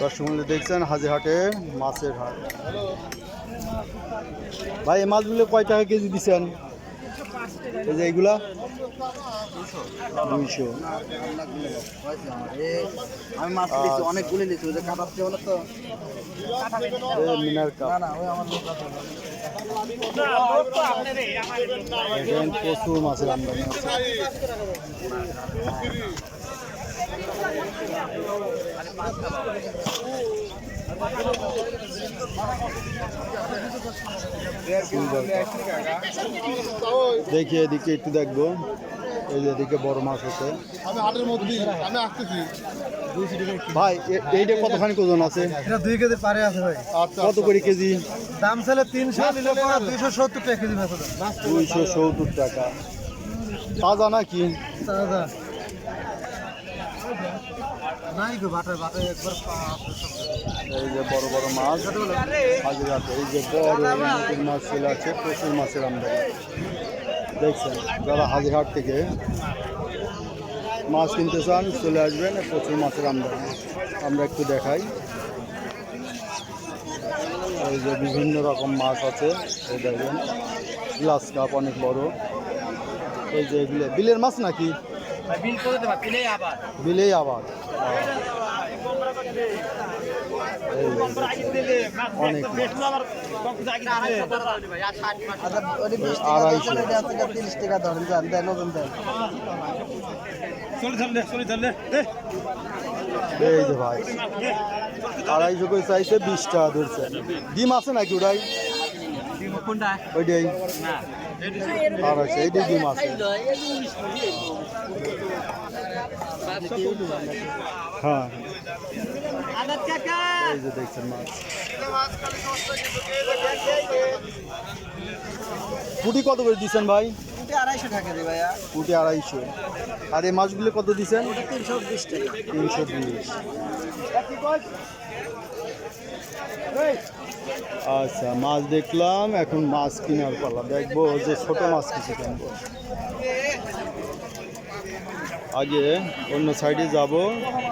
দর্শক বন্ধু দেখছেন হাজিরহাটের মাছের হাট। ভাই এই মাছগুলো কয় টাকা কেজি দিচ্ছেন? এই যে এইগুলা 200। আমি মাছ দিচ্ছি অনেকগুলো দিচ্ছি, ওই যে কাটাচ্ছে বলে তো মিনার কাপ দেখেন প্রচুর মাছের আমদানি আছে। দেখি এদিকে একটু দেখবো, এই যে এদিকে বড় মাছ আছে। ভাই এইটা কতখানি ওজন আছে? এটা 2 কেজি পারে আছে ভাই। কত করে কেজি? দাম ছিল 300, নিলে 270 টাকা কেজি মাছ। 270 টাকা। তাজা নাকি? তাজা নাই গো, বাটা বাটা একবার এই যে বড় বড় মাছ হাজিরহাটে, এই যে বড় নতুন মাছ চলে আছে, প্রচুর মাছের আমদানি দেখছেন। যারা হাজিরহাট থেকে মাছ কিনতে চান চলে আসবেন, প্রচুর মাছের আমদানি। আমরা একটু দেখাই, এই যে বিভিন্ন রকম মাছ আছে। এই দেখবেন গ্লাস কাপ অনেক বড়। এই যে এগুলো বিলের মাছ নাকি? বিলেই আবার অনেক 30 টাকা ধরেন, যান দেন ওজন দেন। এই যে ভাই 250 করে চাইছে, 20 টাকা ধরছে। ডিম আছে নাকি ওটাই? ওইটাই 250, এইটাই ডিম আছে। হ্যাঁ এই যে দেখছেন মাছ। পুঁটি কত করে দিচ্ছেন ভাই? 250 টাকা রে ভাইয়া। পুঁটি 250। আর এই মাছগুলো কত দিচ্ছেন? 320 টাকা। 320। আচ্ছা মাছ দেখলাম, এখন মাছ কেনার পালা। দেখবো যে ছোট মাছ কিছু কিনবো। আগে অন্য সাইডে যাব,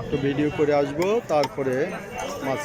একটু ভিডিও করে আসবো, তারপরে